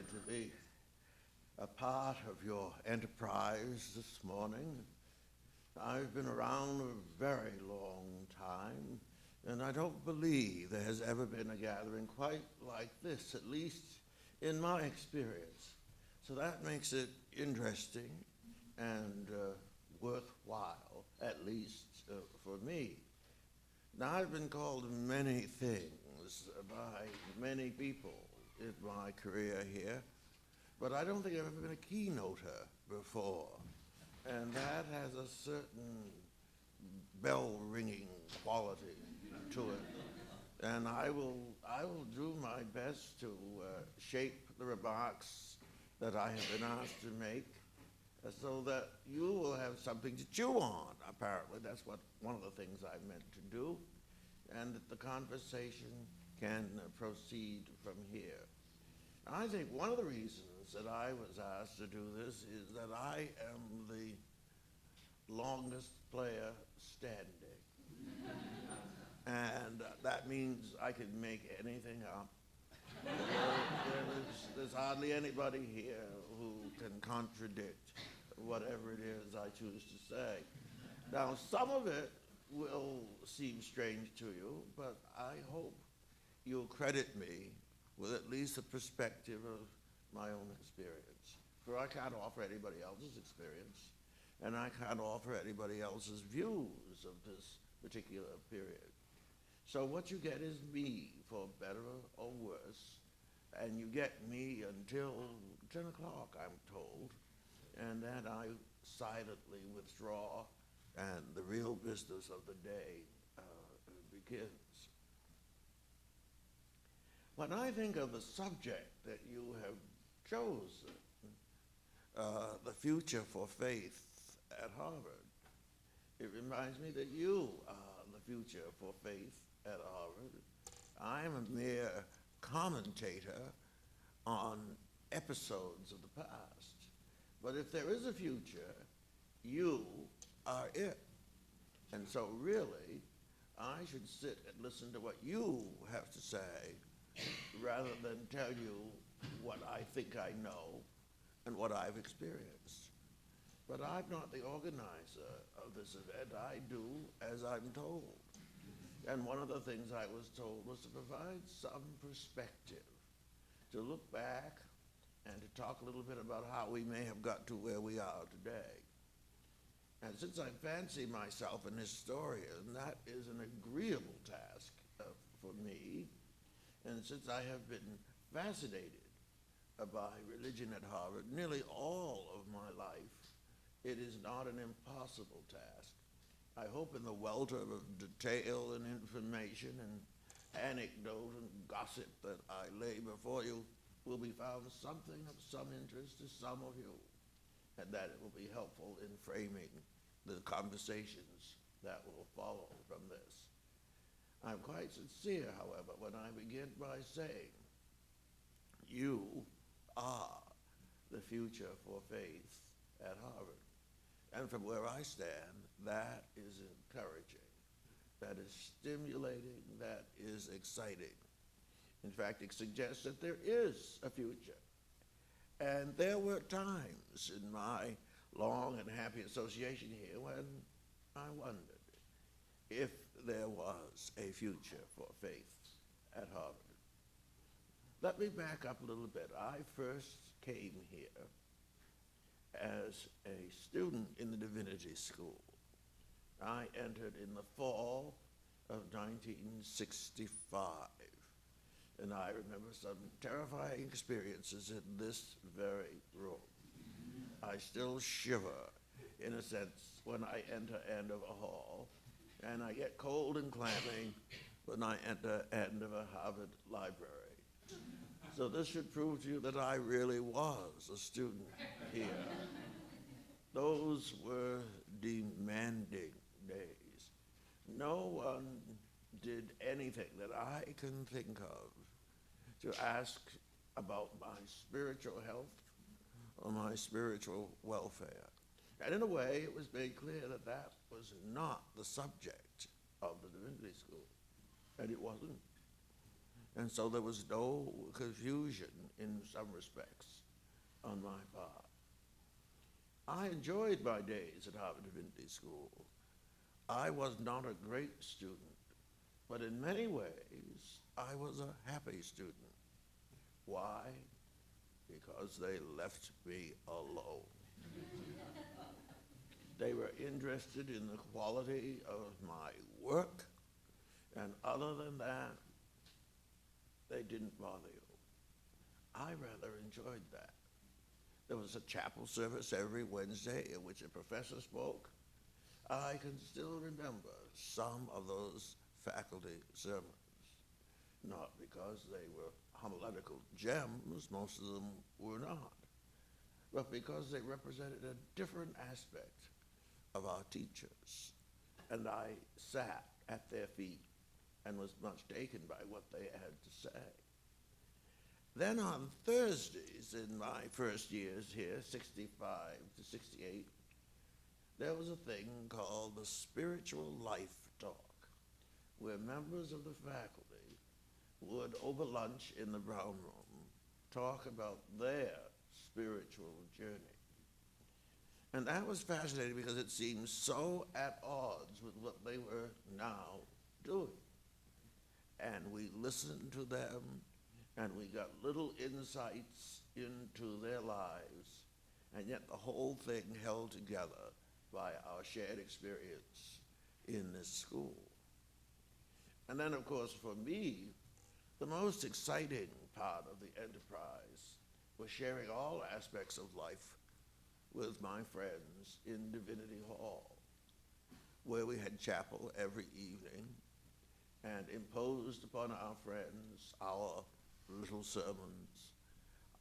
to be a part of your enterprise this morning. I've been around a very long time, and I don't believe there has ever been a gathering quite like this, at least in my experience. So that makes it interesting and worthwhile, at least for me. Now, I've been called many things by many people in my career here, but I don't think I've ever been a keynoter before. And that has a certain bell-ringing quality to it. And I will do my best to shape the remarks that I have been asked to make so that you will have something to chew on, apparently. That's one of the things I meant to do, and that the conversation can proceed from here. I think one of the reasons that I was asked to do this is that I am the longest player standing. And that means I can make anything up. There's hardly anybody here who can contradict whatever it is I choose to say. Now, some of it will seem strange to you, but I hope you'll credit me with at least a perspective of my own experience. For I can't offer anybody else's experience, and I can't offer anybody else's views of this particular period. So what you get is me, for better or worse, and you get me until 10 o'clock, I'm told, and then I silently withdraw, and the real business of the day begins. When I think of the subject that you have chosen, the future for faith at Harvard, it reminds me that you are the future for faith at Harvard. I'm a mere commentator on episodes of the past. But if there is a future, you are it. And so really, I should sit and listen to what you have to say rather than tell you what I think I know and what I've experienced. But I'm not the organizer of this event. I do as I'm told. And one of the things I was told was to provide some perspective, to look back and to talk a little bit about how we may have got to where we are today. And since I fancy myself an historian, that is an agreeable task for me. And since I have been fascinated by religion at Harvard nearly all of my life, it is not an impossible task. I hope in the welter of detail and information and anecdote and gossip that I lay before you will be found something of some interest to some of you, and that it will be helpful in framing the conversations that will follow from this. I'm quite sincere, however, when I begin by saying, you are the future for faith at Harvard. And from where I stand, that is encouraging, that is stimulating, that is exciting. In fact, it suggests that there is a future. And there were times in my long and happy association here when I wondered if there was a future for faith at Harvard. Let me back up a little bit. I first came here as a student in the divinity school. I entered in the fall of 1965. And I remember some terrifying experiences in this very room. I still shiver, in a sense, when I enter end of a hall, and I get cold and clammy when I enter end of a Harvard library. So this should prove to you that I really was a student here. Those were demanding days. No one did anything that I can think of to ask about my spiritual health or my spiritual welfare. And in a way, it was made clear that that was not the subject of the divinity school, and it wasn't. And so there was no confusion in some respects on my part. I enjoyed my days at Harvard Divinity School. I was not a great student, but in many ways, I was a happy student. Why? Because they left me alone. They were interested in the quality of my work, and other than that, they didn't bother you. I rather enjoyed that. There was a chapel service every Wednesday in which a professor spoke. I can still remember some of those faculty sermons, not because they were homiletical gems, most of them were not, but because they represented a different aspect of our teachers. And I sat at their feet and was much taken by what they had to say. Then on Thursdays in my first years here, 65 to 68, there was a thing called the Spiritual Life Talk, where members of the faculty would, over lunch in the Brown Room, talk about their spiritual journey. And that was fascinating because it seemed so at odds with what they were now doing. And we listened to them, and we got little insights into their lives, and yet the whole thing held together by our shared experience in this school. And then, of course, for me, the most exciting part of the enterprise was sharing all aspects of life with my friends in Divinity Hall, where we had chapel every evening and imposed upon our friends our little sermons,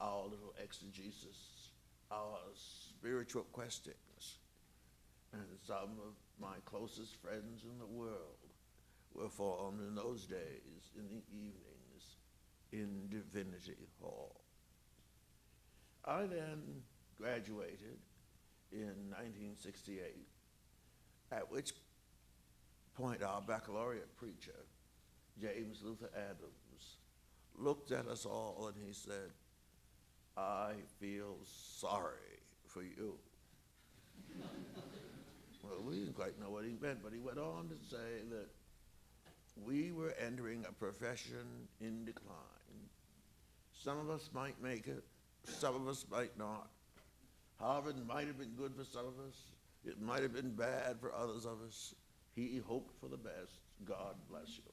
our little exegesis, our spiritual questings. And some of my closest friends in the world were formed in those days in the evenings in Divinity Hall. I then graduated in 1968, at which point our baccalaureate preacher, James Luther Adams, looked at us all and he said, "I feel sorry for you." Well, we didn't quite know what he meant, but he went on to say that we were entering a profession in decline. Some of us might make it, some of us might not. Harvard might have been good for some of us. It might have been bad for others of us. He hoped for the best. God bless you.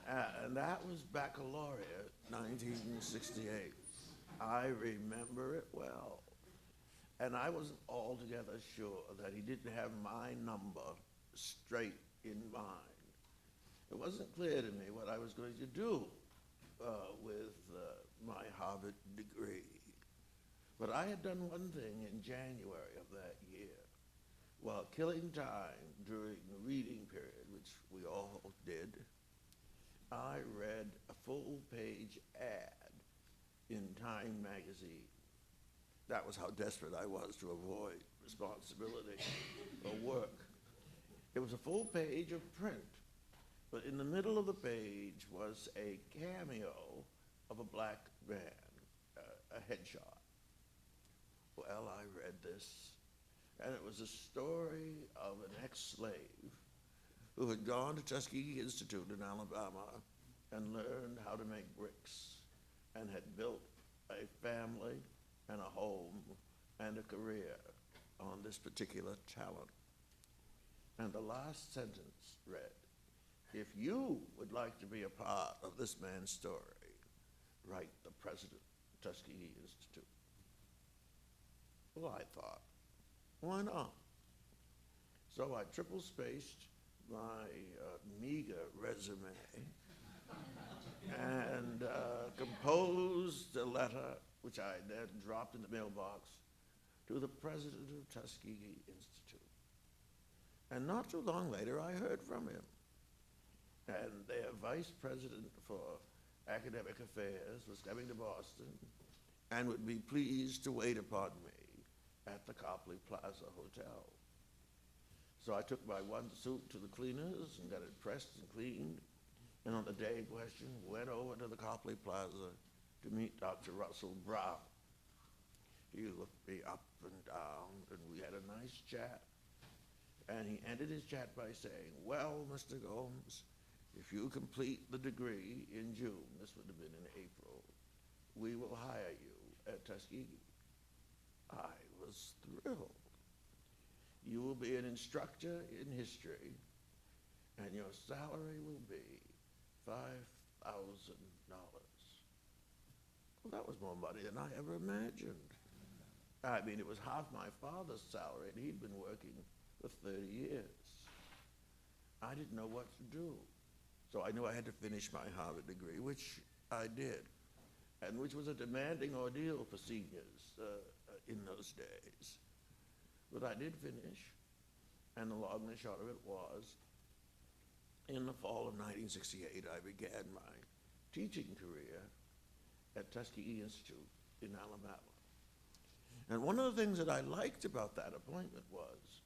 And that was baccalaureate 1968. I remember it well. And I wasn't altogether sure that he didn't have my number straight in mind. It wasn't clear to me what I was going to do with my Harvard degree. But I had done one thing in January of that year. While killing time during the reading period, which we all did, I read a full-page ad in Time magazine. That was how desperate I was to avoid responsibility or work. It was a full page of print, but in the middle of the page was a cameo of a black man, a headshot. Well, I read this, and it was a story of an ex-slave who had gone to Tuskegee Institute in Alabama and learned how to make bricks and had built a family and a home and a career on this particular talent. And the last sentence read, "If you would like to be a part of this man's story, write the president of Tuskegee Institute." Well, I thought, why not? So I triple-spaced my meager resume and composed a letter, which I then dropped in the mailbox, to the president of Tuskegee Institute. And not too long later, I heard from him. And their vice president for academic affairs was coming to Boston and would be pleased to wait upon me at the Copley Plaza Hotel. So I took my one suit to the cleaners and got it pressed and cleaned. And on the day in question, went over to the Copley Plaza to meet Dr. Russell Brown. He looked me up and down, and we had a nice chat. And he ended his chat by saying, well, Mr. Gomes, if you complete the degree in June, this would have been in April, we will hire you at Tuskegee. I was thrilled. You will be an instructor in history, and your salary will be $5,000. Well, that was more money than I ever imagined. I mean, it was half my father's salary, and he'd been working for 30 years. I didn't know what to do. So I knew I had to finish my Harvard degree, which I did, and which was a demanding ordeal for seniors in those days. But I did finish, and the long and the short of it was, in the fall of 1968, I began my teaching career at Tuskegee Institute in Alabama. And one of the things that I liked about that appointment was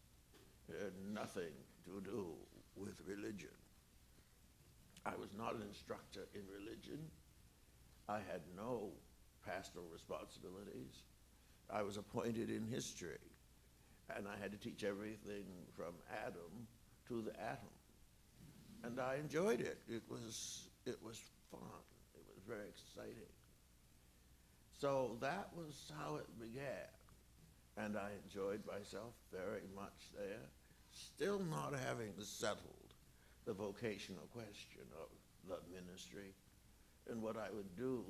it had nothing to do with religion. I was not an instructor in religion. I had no pastoral responsibilities. I was appointed in history, and I had to teach everything from Adam to the atom. And I enjoyed it. It was fun. It was very exciting. So that was how it began. And I enjoyed myself very much there, still not having settled the vocational question of the ministry and what I would do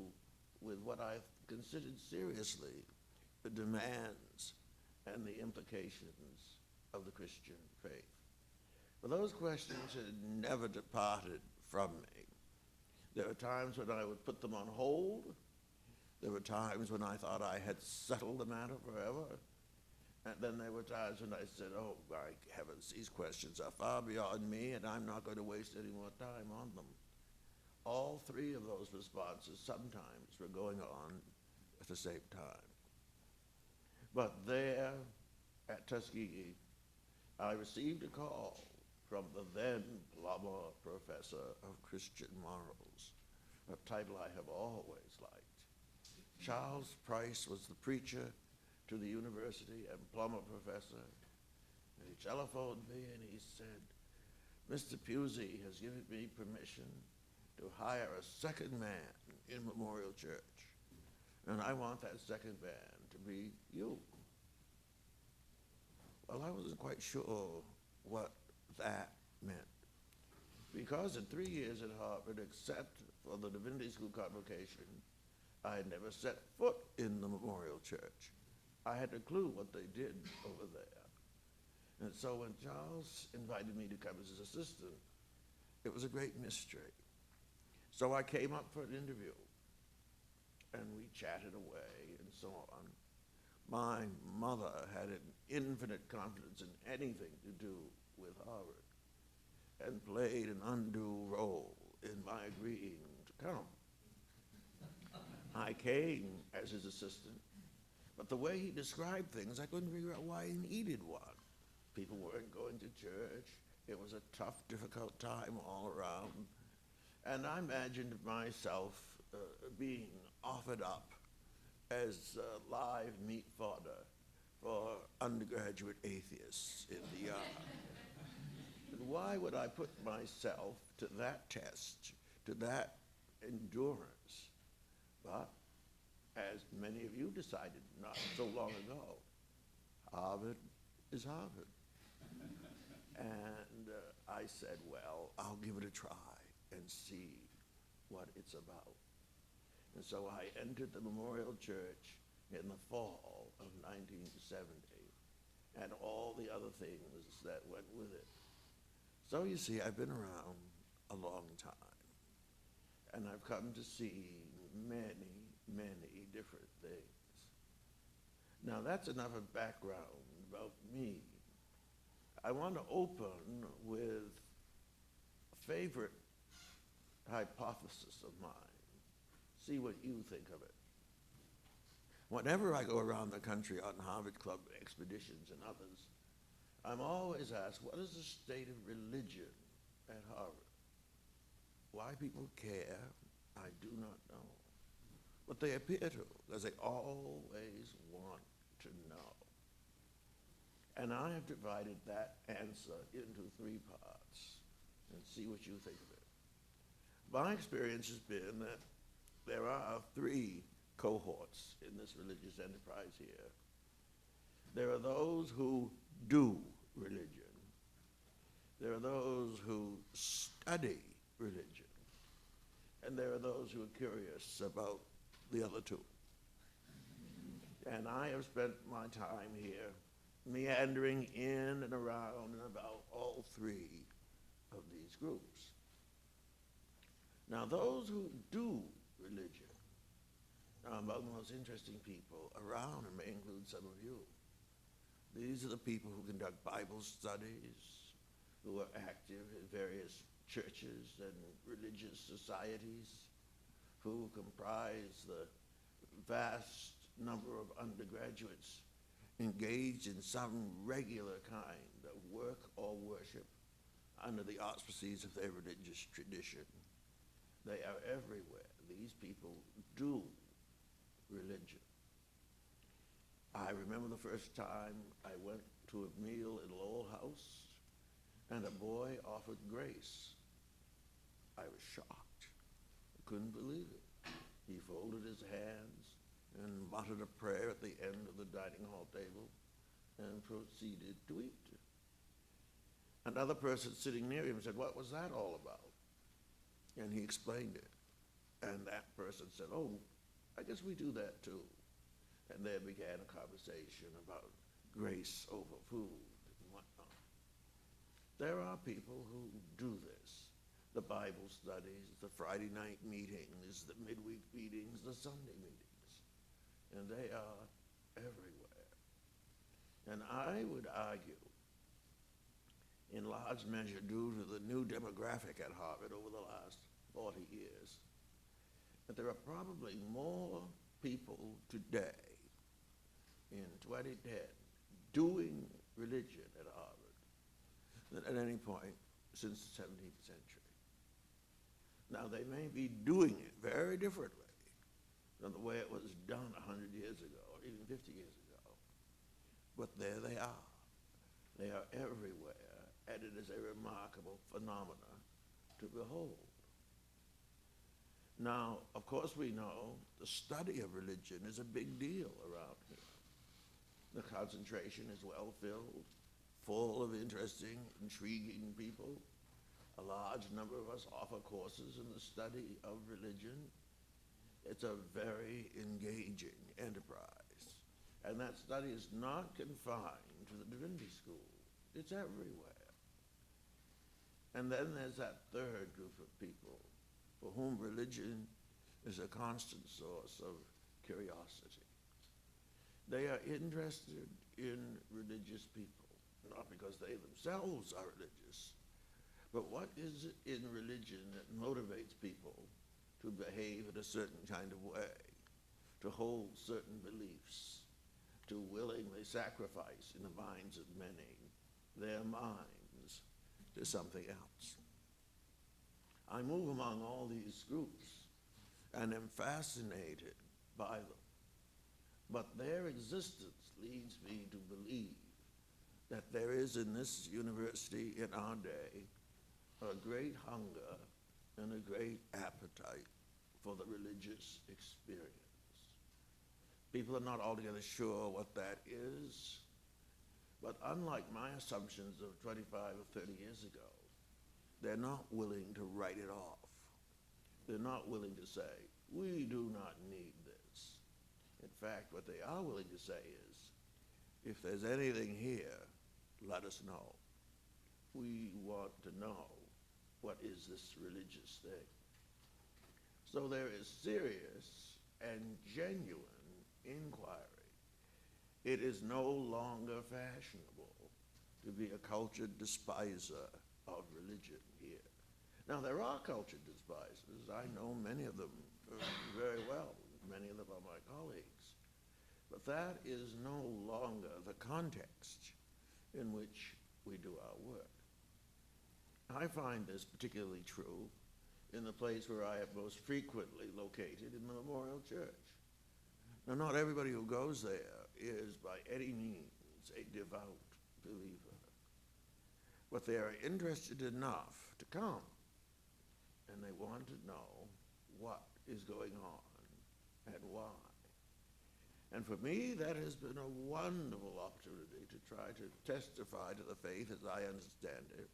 with what I considered seriously the demands and the implications of the Christian faith. But those questions had never departed from me. There were times when I would put them on hold. There were times when I thought I had settled the matter forever. And then there were times when I said, oh, my heavens, these questions are far beyond me, and I'm not going to waste any more time on them. All three of those responses sometimes were going on at the same time. But there at Tuskegee, I received a call from the then Plummer Professor of Christian Morals, a title I have always liked. Charles Price was the preacher to the university and Plummer Professor, and he telephoned me and he said, Mr. Pusey has given me permission to hire a second man in Memorial Church, and I want that second man to be you. Well, I wasn't quite sure what that meant, because in 3 years at Harvard, except for the Divinity School convocation, I had never set foot in the Memorial Church. I had a clue what they did over there. And so when Charles invited me to come as his assistant, it was a great mystery. So I came up for an interview, and we chatted away and so on. My mother had an infinite confidence in anything to do with Harvard and played an undue role in my agreeing to come. I came as his assistant, but the way he described things, I couldn't figure out why he needed one. People weren't going to church. It was a tough, difficult time all around. And I imagined myself being offered up as live meat fodder for undergraduate atheists in the yard. And why would I put myself to that test, to that endurance? But as many of you decided not so long ago, Harvard is Harvard. And I said, well, I'll give it a try and see what it's about. And so I entered the Memorial Church in the fall of 1970 and all the other things that went with it. So you see, I've been around a long time, and I've come to see many, many different things. Now that's enough of background about me. I want to open with a favorite hypothesis of mine. See what you think of it. Whenever I go around the country on Harvard Club expeditions and others, I'm always asked, what is the state of religion at Harvard? Why people care, I do not know. But they appear to, because they always want to know. And I have divided that answer into three parts, and see what you think of it. My experience has been that there are three cohorts in this religious enterprise here. There are those who do religion. There are those who study religion. And there are those who are curious about the other two. And I have spent my time here meandering in and around and about all three of these groups. Now, those who do religion are among the most interesting people around, and may include some of you. These are the people who conduct Bible studies, who are active in various churches and religious societies, who comprise the vast number of undergraduates engaged in some regular kind of work or worship under the auspices of their religious tradition. They are everywhere. These people do religion. I remember the first time I went to a meal in Lowell House, and a boy offered grace. I was shocked. I couldn't believe it. He folded his hands and muttered a prayer at the end of the dining hall table and proceeded to eat. Another person sitting near him said, "What was that all about?" And he explained it. And that person said, "Oh, I guess we do that too." And there began a conversation about grace over food and whatnot. There are people who do this. The Bible studies, the Friday night meetings, the midweek meetings, the Sunday meetings. And they are everywhere. And I would argue, in large measure due to the new demographic at Harvard over the last 40 years, that there are probably more people today in 2010 doing religion at Harvard than at any point since the 17th century. Now, they may be doing it very differently than the way it was done 100 years ago, or even 50 years ago. But there they are. They are everywhere, and it is a remarkable phenomenon to behold. Now, of course, we know the study of religion is a big deal around here. The concentration is well filled, full of interesting, intriguing people. A large number of us offer courses in the study of religion. It's a very engaging enterprise. And that study is not confined to the divinity school. It's everywhere. And then there's that third group of people for whom religion is a constant source of curiosity. They are interested in religious people, not because they themselves are religious, but what is it in religion that motivates people to behave in a certain kind of way, to hold certain beliefs, to willingly sacrifice in the minds of many their minds to something else. I move among all these groups and am fascinated by them. But their existence leads me to believe that there is in this university in our day a great hunger and a great appetite for the religious experience. People are not altogether sure what that is, but unlike my assumptions of 25 or 30 years ago, they're not willing to write it off. They're not willing to say, we do not need this. In fact, what they are willing to say is, if there's anything here, let us know. We want to know, what is this religious thing? So there is serious and genuine inquiry. It is no longer fashionable to be a cultured despiser of religion here. Now, there are cultured despisers. I know many of them very well. Many of them are my colleagues. But that is no longer the context in which we do our work. I find this particularly true in the place where I am most frequently located, in the Memorial Church. Now, not everybody who goes there is by any means a devout believer, but they are interested enough to come, and they want to know what is going on and why. And for me, that has been a wonderful opportunity to try to testify to the faith as I understand it,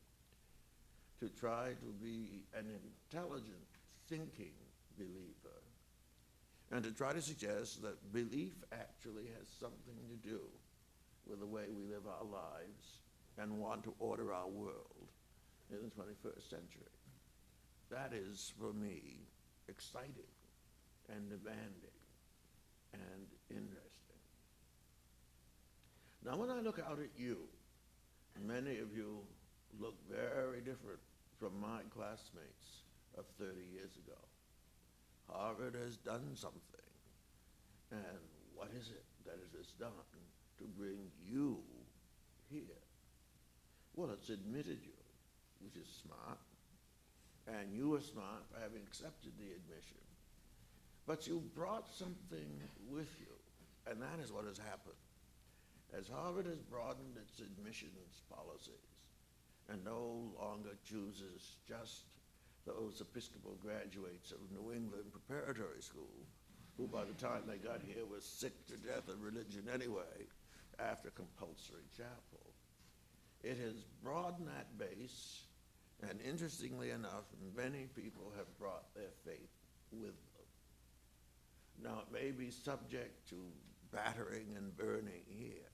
to try to be an intelligent, thinking believer, and to try to suggest that belief actually has something to do with the way we live our lives and want to order our world in the 21st century. That is, for me, exciting and demanding and interesting. Now, when I look out at you, many of you look very different from my classmates of 30 years ago. Harvard has done something, and what is it that it has done to bring you here? Well, it's admitted you, which is smart, and you are smart for having accepted the admission. But you brought something with you, and that is what has happened. As Harvard has broadened its admissions policies and no longer chooses just those Episcopal graduates of New England Preparatory School, who by the time they got here were sick to death of religion anyway, after compulsory chapel. It has broadened that base, and interestingly enough, many people have brought their faith with them. Now, it may be subject to battering and burning here,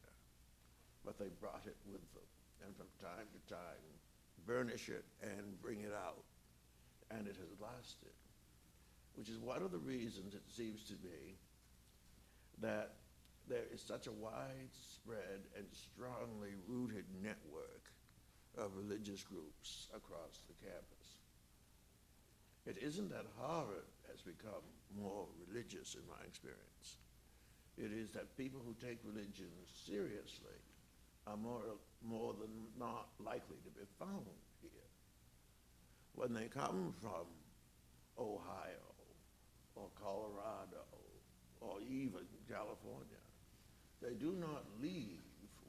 but they brought it with them, and from time to time, burnish it and bring it out. And it has lasted, which is one of the reasons it seems to me that there is such a widespread and strongly rooted network of religious groups across the campus. It isn't that Harvard has become more religious in my experience. It is that people who take religion seriously are more than not likely to be found here. When they come from Ohio or Colorado or even California, they do not leave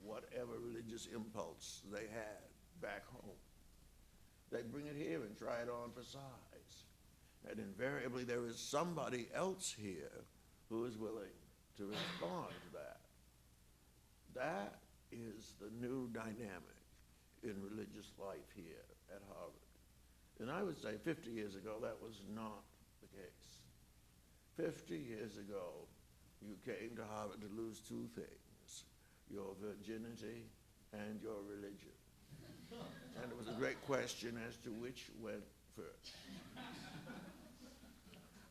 whatever religious impulse they had back home. They bring it here and try it on for size. And invariably there is somebody else here who is willing to respond to that. That is the new dynamic in religious life here at Harvard. And I would say 50 years ago, that was not the case. 50 years ago, you came to Harvard to lose two things, your virginity and your religion. And it was a great question as to which went first.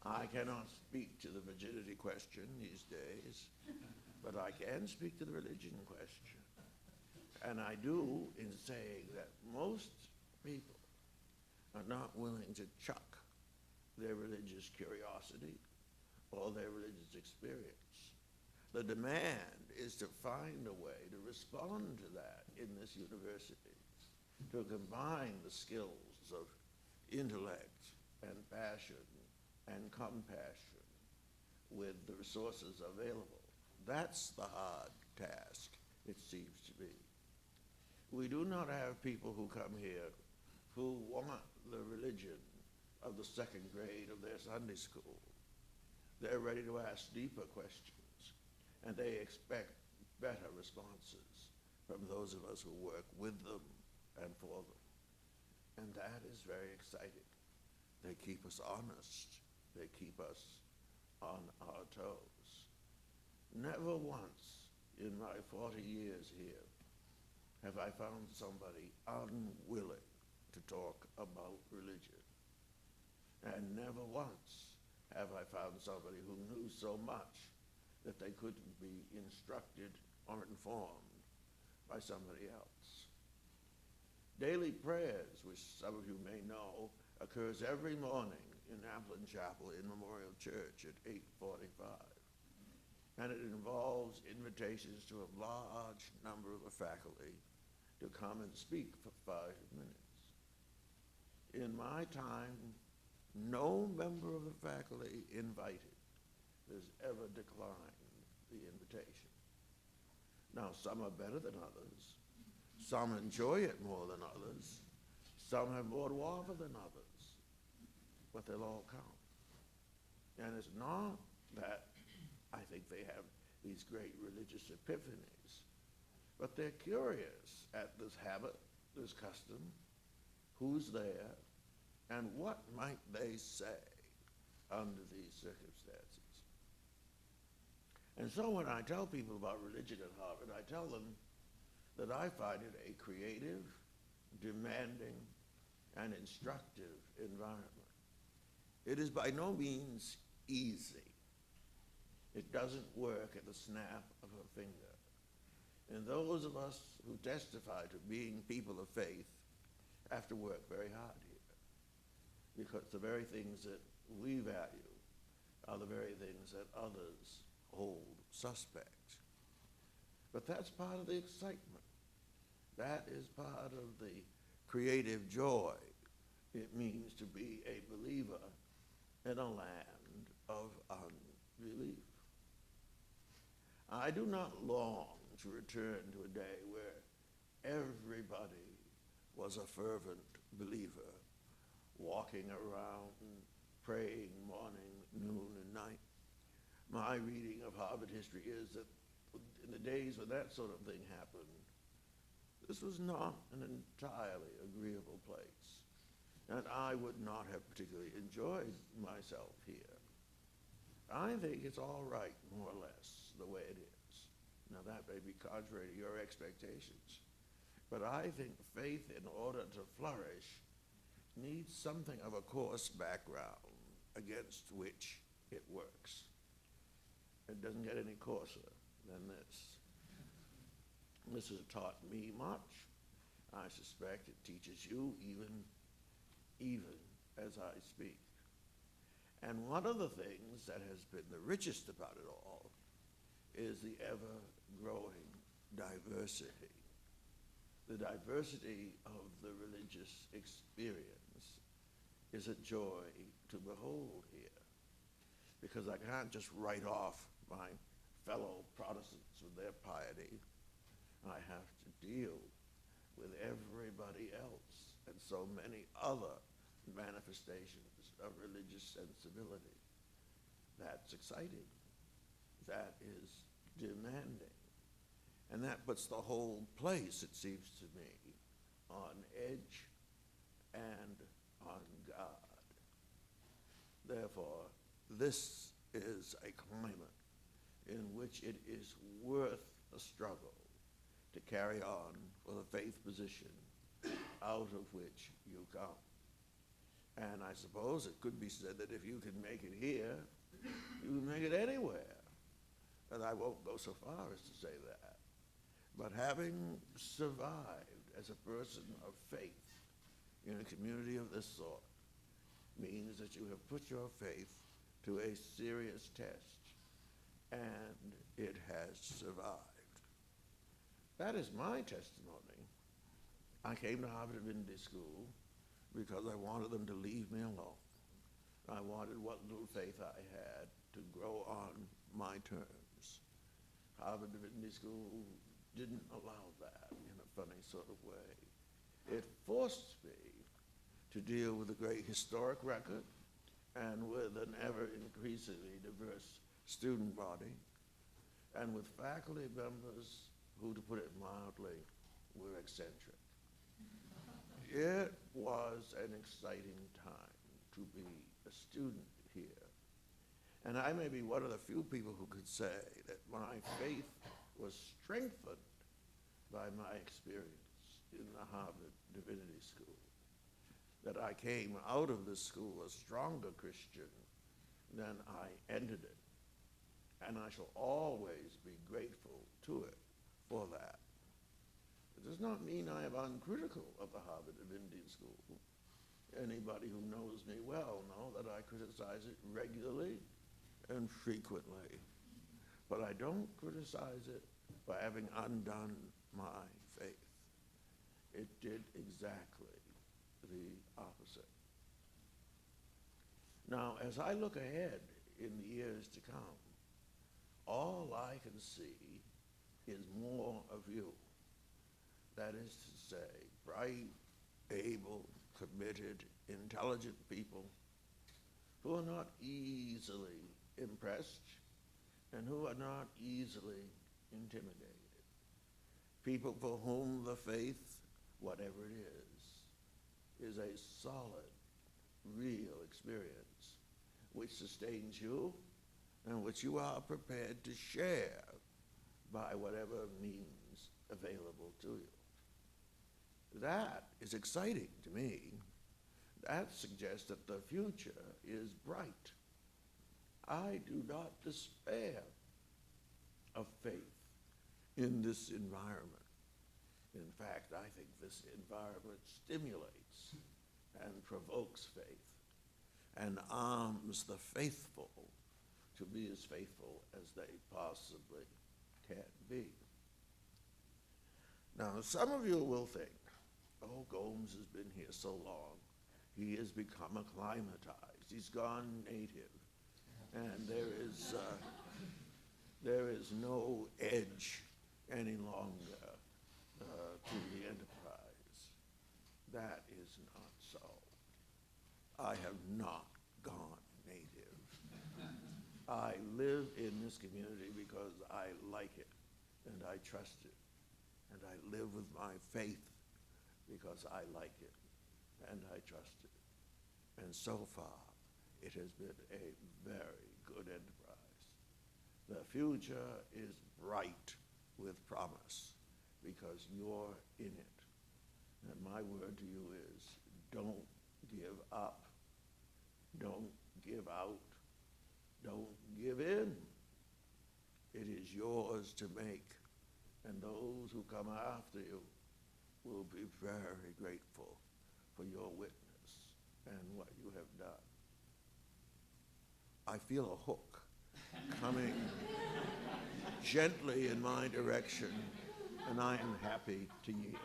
I cannot speak to the virginity question these days, but I can speak to the religion question. And I do in saying that most people are not willing to chuck their religious curiosity or their religious experience. The demand is to find a way to respond to that in this university, to combine the skills of intellect and passion and compassion with the resources available. That's the hard task, it seems to be. We do not have people who come here who want the religion of the second grade of their Sunday school. They're ready to ask deeper questions, and they expect better responses from those of us who work with them and for them. And that is very exciting. They keep us honest. They keep us on our toes. Never once in my 40 years here have I found somebody unwilling to talk about religion. And never once have I found somebody who knew so much that they couldn't be instructed or informed by somebody else. Daily prayers, which some of you may know, occurs every morning in Chaplain Chapel in Memorial Church at 8:45. And it involves invitations to a large number of the faculty to come and speak for 5 minutes. In my time, no member of the faculty invited has ever declined the invitation. Now, some are better than others. Some enjoy it more than others. Some have more to offer than others. But they'll all come. And it's not that I think they have these great religious epiphanies, but they're curious at this habit, this custom, who's there, and what might they say under these circumstances. And so when I tell people about religion at Harvard, I tell them that I find it a creative, demanding, and instructive environment. It is by no means easy. It doesn't work at the snap of a finger. And those of us who testify to being people of faith have to work very hard here, because the very things that we value are the very things that others hold suspect. But that's part of the excitement. That is part of the creative joy it means to be a believer in a land of unbelief. I do not long to return to a day where everybody was a fervent believer, walking around praying morning, noon, and night. My reading of Harvard history is that in the days when that sort of thing happened, this was not an entirely agreeable place, and I would not have particularly enjoyed myself here. I think it's all right, more or less, the way it is. Now, that may be contrary to your expectations, but I think faith, in order to flourish, needs something of a coarse background against which it works. It doesn't get any coarser than this. This has taught me much. I suspect it teaches you even as I speak. And one of the things that has been the richest about it all is the ever-growing diversity. The diversity of the religious experience is a joy to behold here, because I can't just write off my fellow Protestants with their piety. I have to deal with everybody else and so many other manifestations of religious sensibility. That's exciting. That is demanding. And that puts the whole place, it seems to me, on edge and on guard. Therefore, this is a climate in which it is worth the struggle to carry on with a faith position out of which you come. And I suppose it could be said that if you can make it here, you can make it anywhere. And I won't go so far as to say that. But having survived as a person of faith in a community of this sort means that you have put your faith to a serious test, and it has survived. That is my testimony. I came to Harvard Divinity School because I wanted them to leave me alone. I wanted what little faith I had to grow on my terms. Harvard Divinity School didn't allow that in a funny sort of way. It forced me to deal with a great historic record and with an ever-increasingly diverse student body, and with faculty members who, to put it mildly, were eccentric. It was an exciting time to be a student here. And I may be one of the few people who could say that my faith was strengthened by my experience in the Harvard Divinity School, that I came out of this school a stronger Christian than I entered it. And I shall always be grateful to it for that. It does not mean I am uncritical of the Harvard Divinity School. Anybody who knows me well knows that I criticize it regularly and frequently. But I don't criticize it for having undone my faith. it did exactly the opposite. Now, as I look ahead in the years to come, all I can see is more of you. That is to say, bright, able, committed, intelligent people who are not easily impressed and who are not easily intimidated. People for whom the faith, whatever it is a solid, real experience which sustains you and which you are prepared to share by whatever means available to you. That is exciting to me. That suggests that the future is bright. I do not despair of faith in this environment. In fact, I think this environment stimulates and provokes faith and arms the faithful to be as faithful as they possibly can be. Now, some of you will think, oh, Gomes has been here so long. He has become acclimatized. He's gone native. And there is no edge any longer to the enterprise. That is not so. I have not gone native. I live in this community because I like it and I trust it. And I live with my faith because I like it and I trust it. And so far, it has been a very good enterprise. The future is bright with promise because you're in it. And my word to you is, don't give up. Don't give out. Don't give in. It is yours to make, and those who come after you will be very grateful for your witness and what you have done. I feel a hook coming gently in my direction, and I am happy to yield.